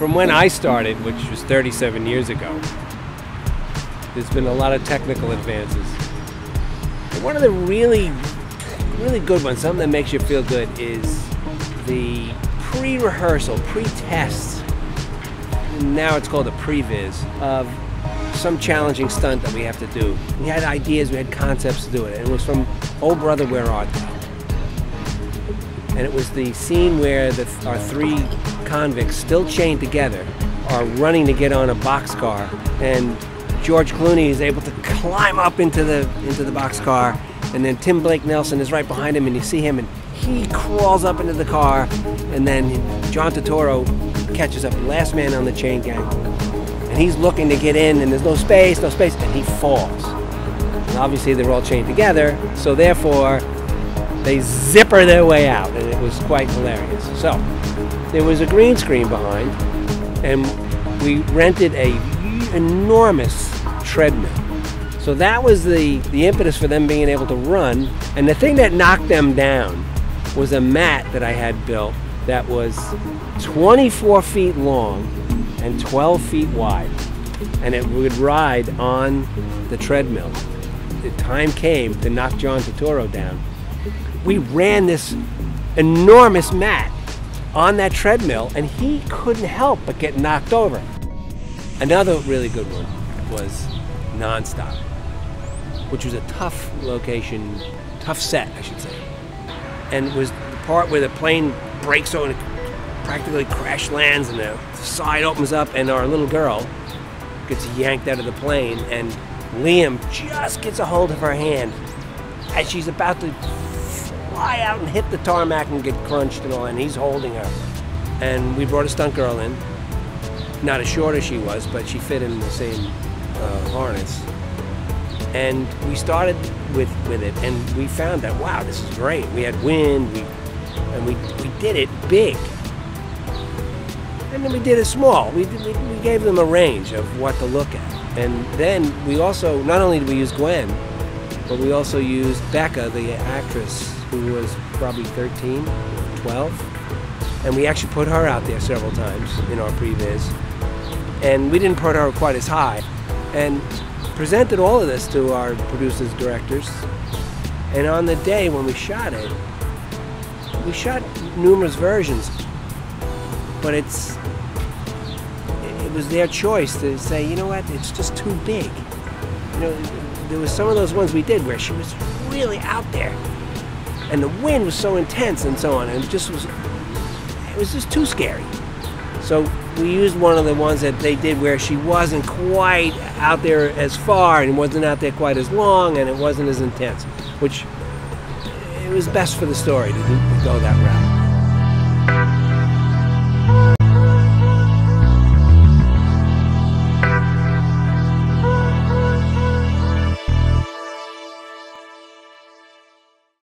from when I started, which was 37 years ago, there's been a lot of technical advances. And one of the really good ones, something that makes you feel good, is the pre-rehearsal, pre-test, now it's called a previs, of some challenging stunt that we have to do. We had ideas, we had concepts to do it, and it was from Oh Brother, Where Art Thou? And it was the scene where our three convicts, still chained together, are running to get on a boxcar, and George Clooney is able to climb up into the boxcar, and then Tim Blake Nelson is right behind him, and you see him, and he crawls up into the car, and then John Turturro catches up, last man on the chain gang, and he's looking to get in, and there's no space, and he falls. And obviously they're all chained together, so therefore they zipper their way out, and it was quite hilarious. So there was a green screen behind, and we rented a enormous treadmill. So that was the impetus for them being able to run. And the thing that knocked them down was a mat that I had built that was 24 feet long and 12 feet wide. And it would ride on the treadmill. The time came to knock John Turturro down. We ran this enormous mat on that treadmill, and he couldn't help but get knocked over. Another really good one was Nonstop, which was a tough location, tough set, I should say. And it was the part where the plane breaks over and it practically crash lands, and the side opens up, and our little girl gets yanked out of the plane, and Liam just gets a hold of her hand as she's about to fly out and hit the tarmac and get crunched and all, and he's holding her. And we brought a stunt girl in, not as short as she was, but she fit in the same harness. And we started with it, and we found that, wow, this is great. We had wind, and we did it big. And then we did it small. We gave them a range of what to look at. And then we also, not only did we use Gwen, but we also used Becca, the actress, who was probably 13, 12. And we actually put her out there several times in our previs. And we didn't put her quite as high. And presented all of this to our producers, directors. And on the day when we shot it, we shot numerous versions. But it was their choice to say, you know what, it's just too big. You know, there was some of those ones we did where she was really out there, and the wind was so intense and so on, and it was just too scary. So we used one of the ones that they did where she wasn't quite out there as far, and wasn't out there quite as long, and it wasn't as intense, which it was best for the story to go that route.